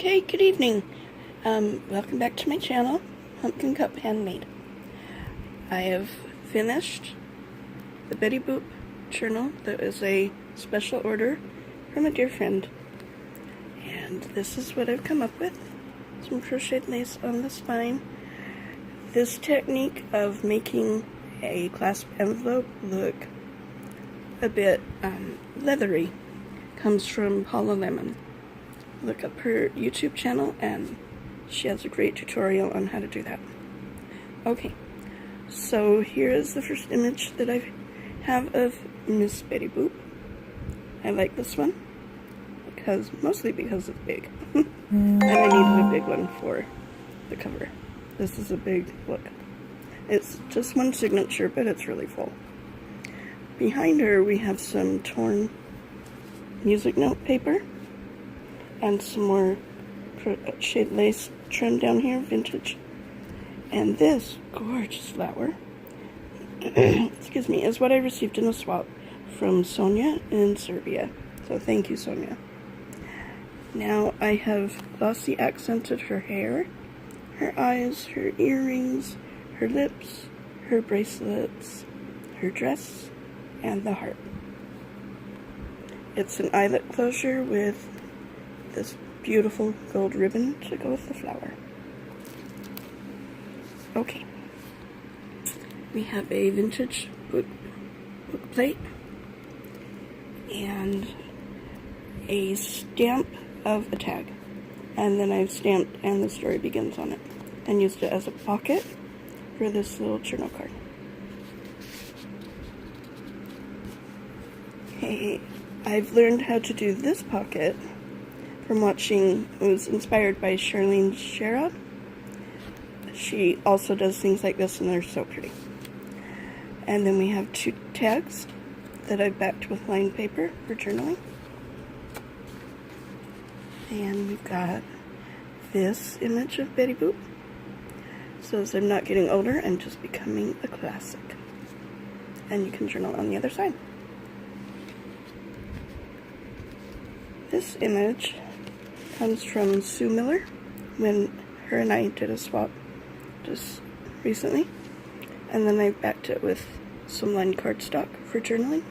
Okay, good evening. Welcome back to my channel, Pumpkin Cup Handmade. I have finished the Betty Boop journal that is a special order from a dear friend. And this is what I've come up with. Some crocheted lace on the spine. This technique of making a clasp envelope look a bit leathery comes from Paula Lemon. Look up her YouTube channel and she has a great tutorial on how to do that. Okay, so here is the first image that I have of Miss Betty Boop. I like this one mostly because it's big. And I needed a big one for the cover. This is a big look. It's just one signature, but it's really full. Behind her we have some torn music note paper and some more shade lace trim down here, vintage. And this gorgeous flower, excuse me, is what I received in a swap from Sonia in Serbia. So thank you, Sonia. Now I have glossy accented her hair, her eyes, her earrings, her lips, her bracelets, her dress, and the heart. It's an eyelet closure with this beautiful gold ribbon to go with the flower. Okay. We have a vintage book plate and a stamp of a tag. And then I've stamped "and the story begins" on it and used it as a pocket for this little journal card. Okay, I've learned how to do this pocket from watching. It was inspired by Charlene Sherrod. She also does things like this and they're so pretty. And then we have two tags that I've backed with lined paper for journaling. And we've got this image of Betty Boop. So as I'm not getting older, I'm just becoming a classic. And you can journal on the other side. This image comes from Sue Miller when her and I did a swap just recently. And then I backed it with some lined cardstock for journaling.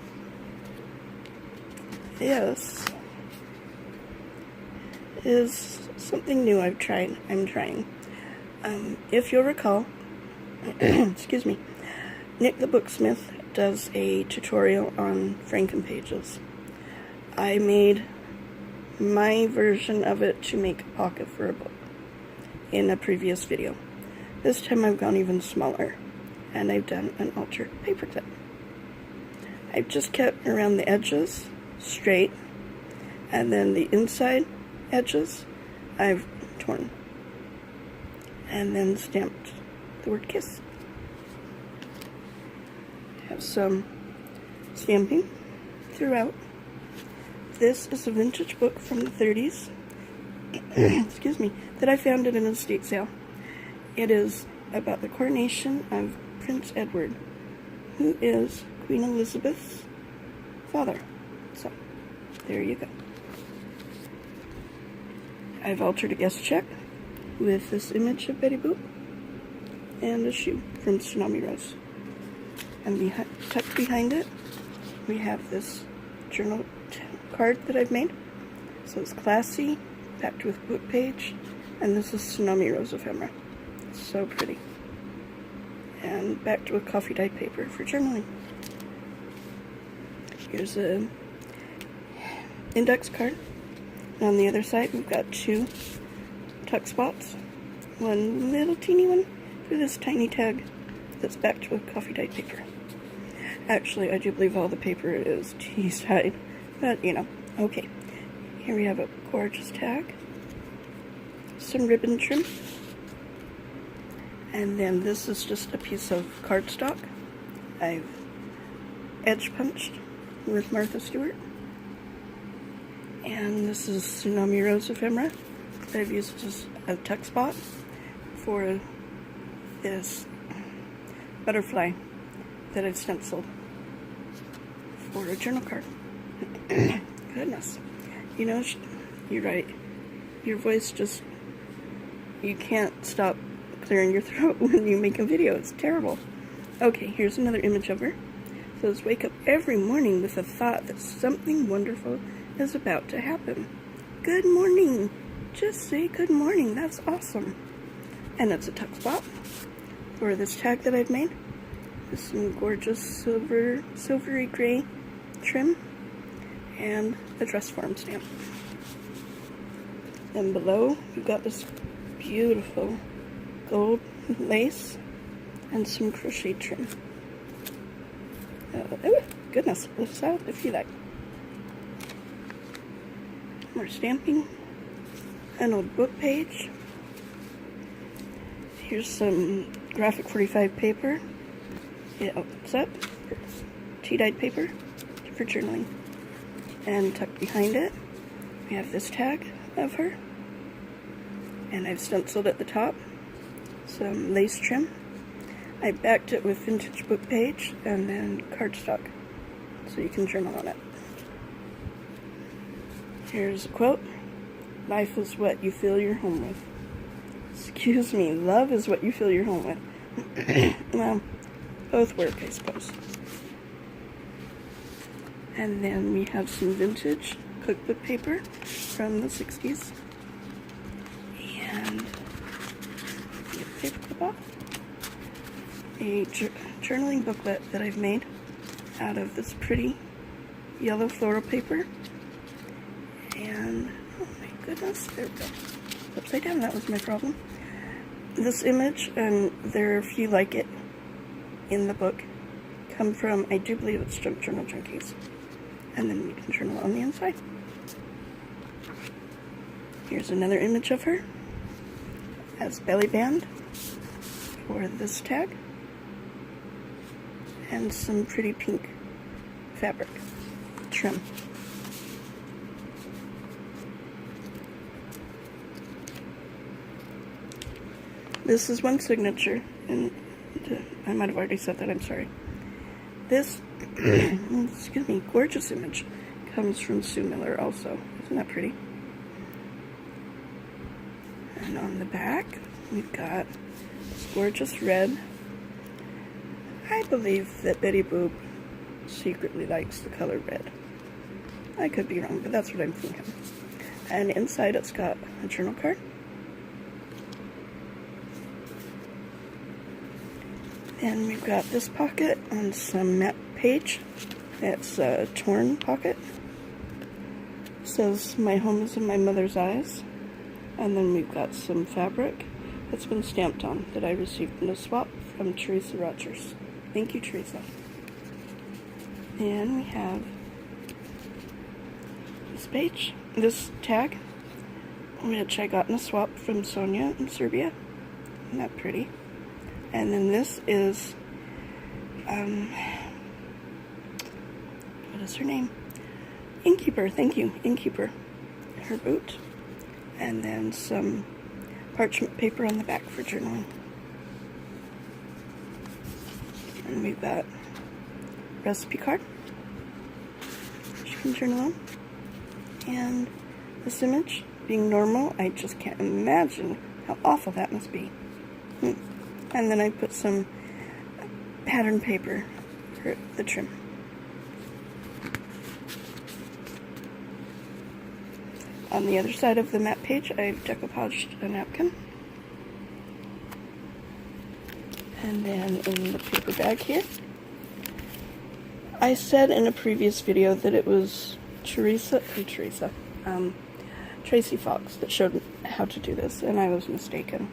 This is something new I'm trying. If you'll recall, excuse me, Nick the Booksmith does a tutorial on Franken pages. I made my version of it to make a pocket for a book in a previous video. This time I've gone even smaller and I've done an altered paper clip. I've just kept around the edges straight and then the inside edges I've torn and then stamped the word "kiss." Have some stamping throughout. This is a vintage book from the 30s, excuse me, that I found at an estate sale. It is about the coronation of Prince Edward, who is Queen Elizabeth's father. So, there you go. I've altered a guest check with this image of Betty Boop and a shoe from Tsunami Rose. And tucked behind it, we have this journal card that I've made. So it's classy, packed with book page, and this is Tsunami Rose ephemera. It's so pretty. And backed with coffee dyed paper for journaling. Here's a index card. And on the other side, we've got two tuck spots. One little teeny one for this tiny tag that's backed with coffee dyed paper. Actually, I do believe all the paper is tea-dyed, but you know, okay. Here we have a gorgeous tag, some ribbon trim, and then this is just a piece of cardstock I've edge punched with Martha Stewart. And this is Tsunami Rose ephemera that I've used as a tuck spot for this butterfly that I've stenciled for a journal card. Goodness. You know, you're right. your voice just, you can't stop clearing your throat when you make a video. It's terrible. Okay, here's another image of her. It says, wake up every morning with the thought that something wonderful is about to happen. Good morning. Just say good morning. That's awesome. And it's a tuck spot for this tag that I've made. With some gorgeous silvery gray trim and a dress form stamp. Then below, we've got this beautiful gold lace and some crochet trim. Oh, goodness, lift this out if you like. More stamping. An old book page. Here's some graphic 45 paper. It opens up. Tea-dyed paper for journaling. And tucked behind it, we have this tag of her. And I've stenciled at the top some lace trim. I backed it with vintage book page and then cardstock so you can journal on it. Here's a quote. Life is what you fill your home with. Excuse me, love is what you fill your home with. Well, both work, I suppose. And then we have some vintage cookbook paper from the 60s. And get the paper clip off. A journaling booklet that I've made out of this pretty yellow floral paper. And, oh my goodness, there we go. Upside down, that was my problem. This image, and there are a few like it in the book, come from, I do believe it's Junk Journal Junkies. And then you can journal on the inside. Here's another image of her as belly band for this tag. And some pretty pink fabric trim. This is one signature, and I might have already said that, I'm sorry. This, excuse me, gorgeous image comes from Sue Miller also. Isn't that pretty? And on the back, we've got this gorgeous red. I believe that Betty Boop secretly likes the color red. I could be wrong, but that's what I'm thinking. And inside it's got a journal card. And we've got this pocket on some matte page. It's a torn pocket. It says, my home is in my mother's eyes. And then we've got some fabric that's been stamped on that I received in a swap from Teresa Rogers. Thank you, Teresa. And we have this page, this tag, which I got in a swap from Sonia in Serbia. Isn't that pretty? And then this is, what is her name? Innkeeper, thank you, Innkeeper. Her boot. And then some parchment paper on the back for journaling. And we've got recipe card, which you can journal on. And this image, being normal, I just can't imagine how awful that must be. And then I put some pattern paper for the trim. On the other side of the matte page, I've decoupaged a napkin. And then in the paper bag here, I said in a previous video that it was Tracy Fox that showed how to do this, and I was mistaken.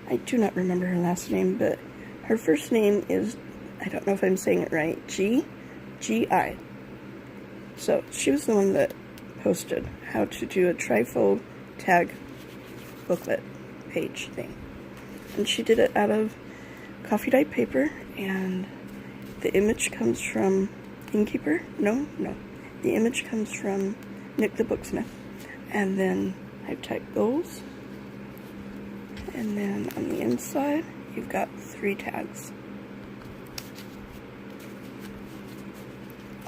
I do not remember her last name, but her first name is, I don't know if I'm saying it right, G-I. So she was the one that posted how to do a trifold tag booklet page thing. And she did it out of coffee dyed paper, and the image comes from Innkeeper. No. The image comes from Nick the Booksmith. And then I've typed goals. And then on the inside, you've got 3 tags.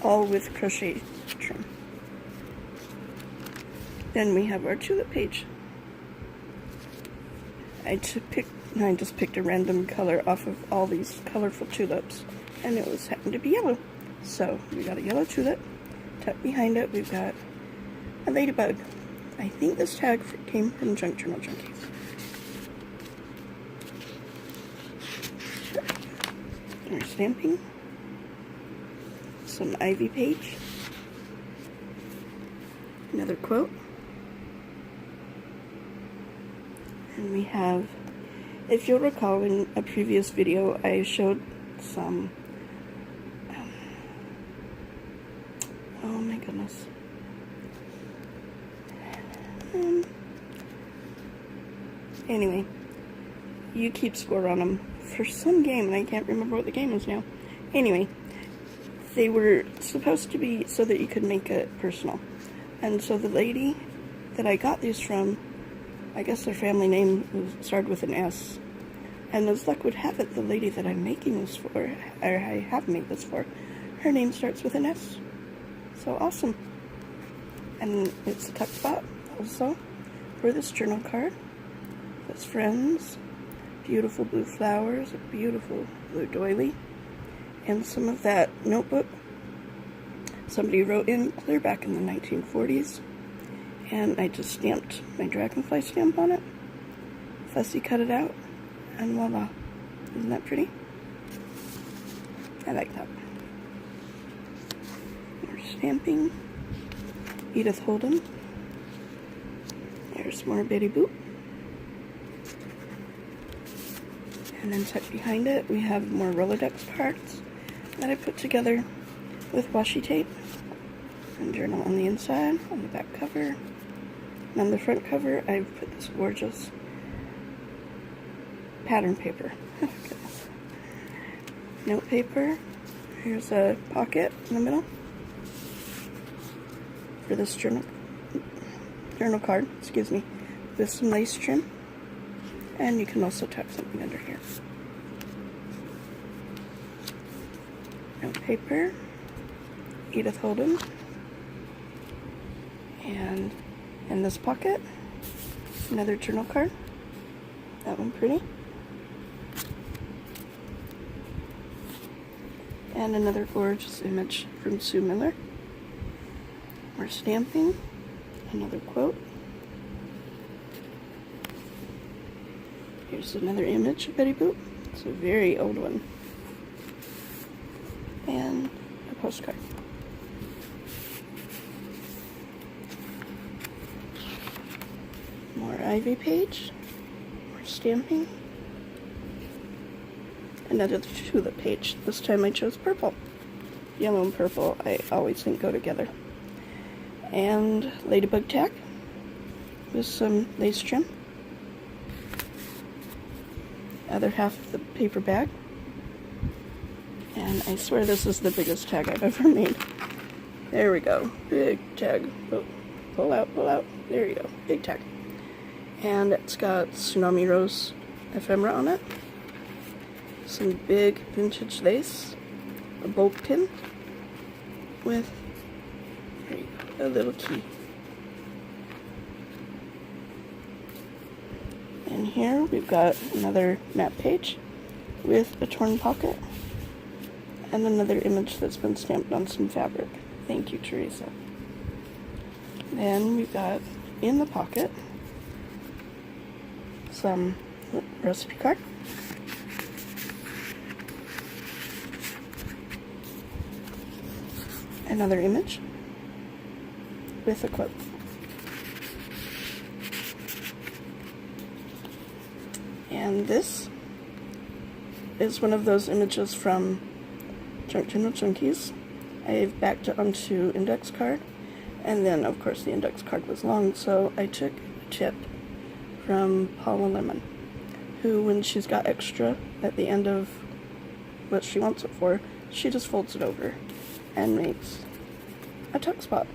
All with crochet trim. Then we have our tulip page. I just picked a random color off of all these colorful tulips, and it was happened to be yellow. So we got a yellow tulip. Tucked behind it, we've got a ladybug. I think this tag came from Junk Journal Junkie. More stamping. Some ivy page. Another quote. And we have, if you'll recall in a previous video, I showed some, oh my goodness. Anyway, you keep score on them for some game, and I can't remember what the game is now. Anyway, they were supposed to be so that you could make it personal. And so the lady that I got these from, I guess their family name started with an S. And as luck would have it, the lady that I'm making this for, or I have made this for, her name starts with an S. So awesome. And it's a tuck spot also for this journal card. That's friends, beautiful blue flowers, a beautiful blue doily, and some of that notebook somebody wrote in clear back in the 1940s. And I just stamped my dragonfly stamp on it, fussy cut it out, and voila. Isn't that pretty? I like that. More stamping. Edith Holden. There's more Betty Boop. And then tucked behind it, we have more Rolodex cards that I put together with washi tape. And journal on the inside, on the back cover. And on the front cover, I've put this gorgeous pattern paper. Oh, goodness. Note paper. Here's a pocket in the middle for this journal card, excuse me, with some lace trim. And you can also tuck something under here. Note paper. Edith Holden. And in this pocket, another journal card. That one pretty. And another gorgeous image from Sue Miller. More stamping. Another quote. Here's another image of Betty Boop. It's a very old one. And a postcard. More ivy page. More stamping. Another tulip page. This time I chose purple. Yellow and purple I always think go together. And ladybug tack with some lace trim. Other half of the paper bag. And I swear this is the biggest tag I've ever made. There we go. Big tag. Oh, pull out, pull out. There you go. Big tag. And it's got Tsunami Rose ephemera on it. Some big vintage lace. A bolt pin with, there you go, a little key. And here we've got another map page with a torn pocket and another image that's been stamped on some fabric. Thank you, Teresa. Then we've got in the pocket some recipe card. Another image with a quote. And this is one of those images from Junk Journal Junkies. I've backed it onto index card, and then of course the index card was long, so I took a tip from Paula Lemon, who when she's got extra at the end of what she wants it for, she just folds it over and makes a tuck spot.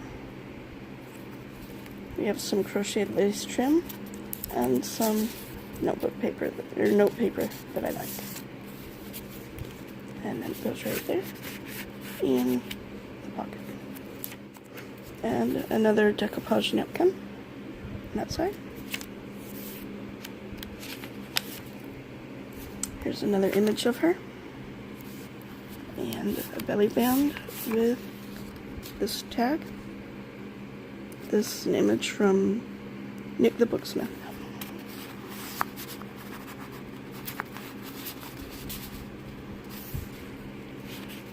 We have some crocheted lace trim and some notebook paper, or note paper that I like. And then it goes right there in the pocket. And another decoupage napkin on that side. Here's another image of her. And a belly band with this tag. This is an image from Nick the Booksmith.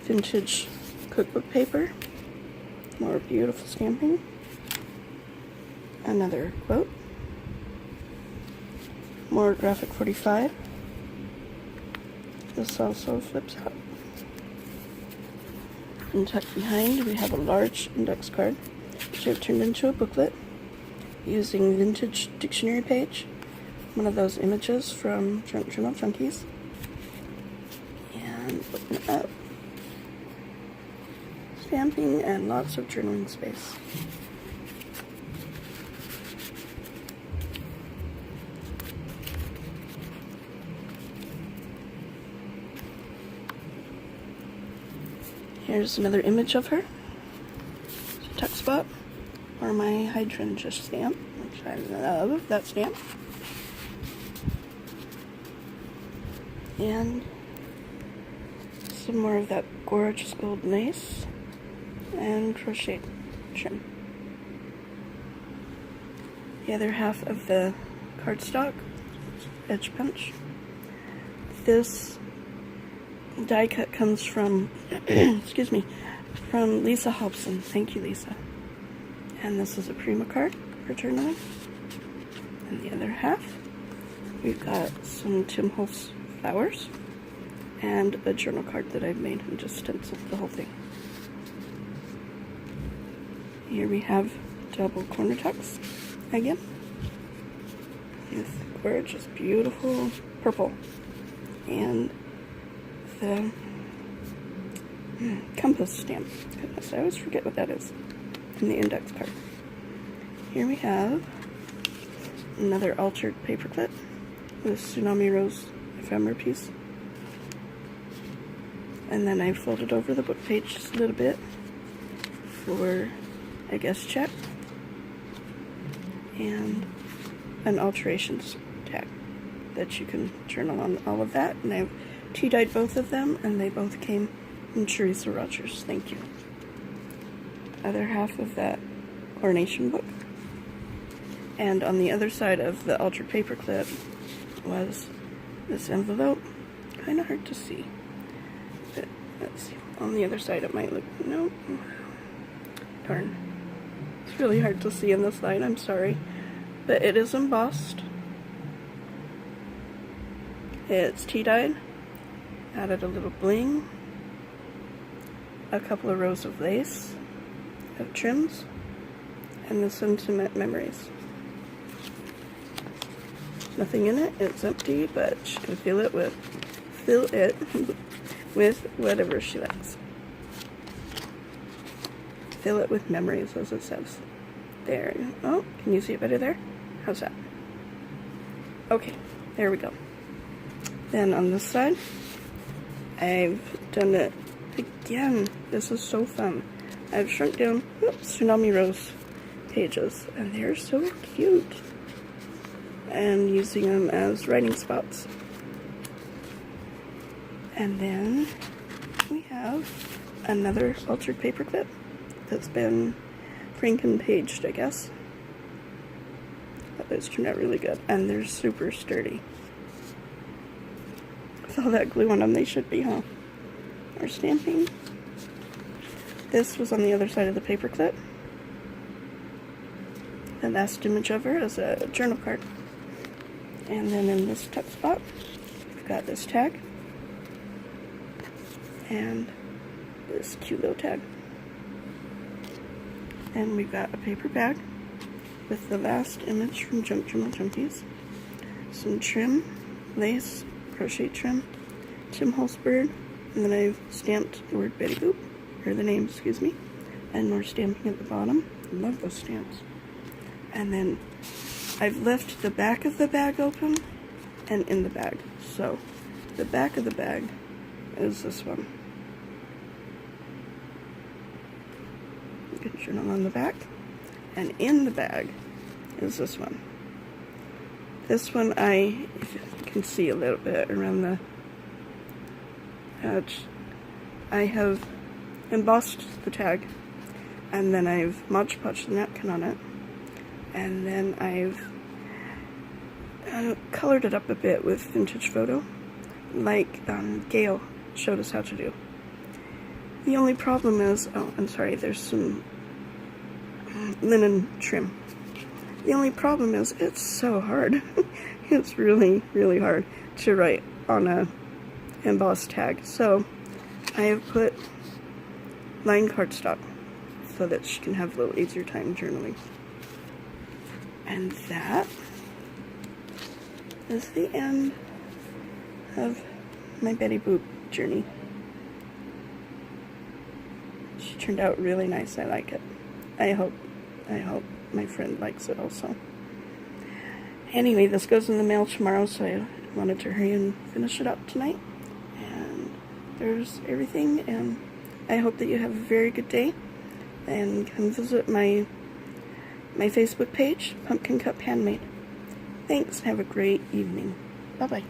Vintage cookbook paper. More beautiful stamping. Another quote. More graphic 45. This also flips out. And tucked behind we have a large index card, which I've turned into a booklet using vintage dictionary page, one of those images from Junk Journal Junkies. And open it up. Stamping and lots of journaling space. Here's another image of her. It's a tuck spot, or my hydrangea stamp, which I love that stamp. And some more of that gorgeous gold lace and crochet trim. The other half of the cardstock, edge punch. This die cut comes from, excuse me, from Lisa Hobson. Thank you, Lisa. And this is a Prima card for journaling. And the other half, we've got some Tim Holtz flowers and a journal card that I've made and just stenciled the whole thing. Here we have double corner tucks again with gorgeous, beautiful purple and the compass stamp. Goodness, I always forget what that is. In the index card. Here we have another altered paperclip with Tsunami Rose ephemera piece. And then I folded over the book page just a little bit for a guest check and an alterations tag that you can journal on all of that. And I've tea-dyed both of them, and they both came from Teresa Rogers. Thank you. Other half of that coronation book. And on the other side of the altered paperclip was this envelope. Kind of hard to see. But let's see. On the other side it might look... Nope. Darn. It's really hard to see in this light. I'm sorry. But it is embossed. It's tea-dyed. Added a little bling. A couple of rows of lace. Of trims. And the sentiment memories. Nothing in it. It's empty, but she can fill it with whatever she likes. Fill it with memories, as it says. There. Oh, can you see it better there? How's that? Okay, there we go. Then on this side, I've done it again. This is so fun. I've shrunk down Tsunami Rose pages, and they're so cute. And using them as writing spots. And then we have another altered paperclip that's been Franken-paged, I guess. But those turned out really good, and they're super sturdy. With all that glue on them, they should be, huh? Or stamping. This was on the other side of the paperclip. The last image of her is a journal card. And then in this tuck spot, we've got this tag. And this cute little tag. And we've got a paper bag with the last image from Junk Journal Junkies. Some trim, lace, crochet trim, Tim Holtz bird, and then I've stamped the word Betty Boop, or the name, excuse me, and more stamping at the bottom. I love those stamps. And then I've left the back of the bag open and in the bag. So the back of the bag is this one. You can journal on the back. And in the bag is this one. This one if you can see a little bit around the I have embossed the tag, and then I've Mod Podged the napkin on it, and then I've colored it up a bit with vintage photo, like Gail showed us how to do. The only problem is, oh, I'm sorry, there's some linen trim. The only problem is it's so hard. It's really, really hard to write on a embossed tag. So I have put line cardstock so that she can have a little easier time journaling. And that is the end of my Betty Boop journey. She turned out really nice. I like it. I hope my friend likes it also. Anyway, this goes in the mail tomorrow, so I wanted to hurry and finish it up tonight. And there's everything, and I hope that you have a very good day. And come visit my Facebook page, Pumpkin Cup Handmade. Thanks, have a great evening. Bye-bye.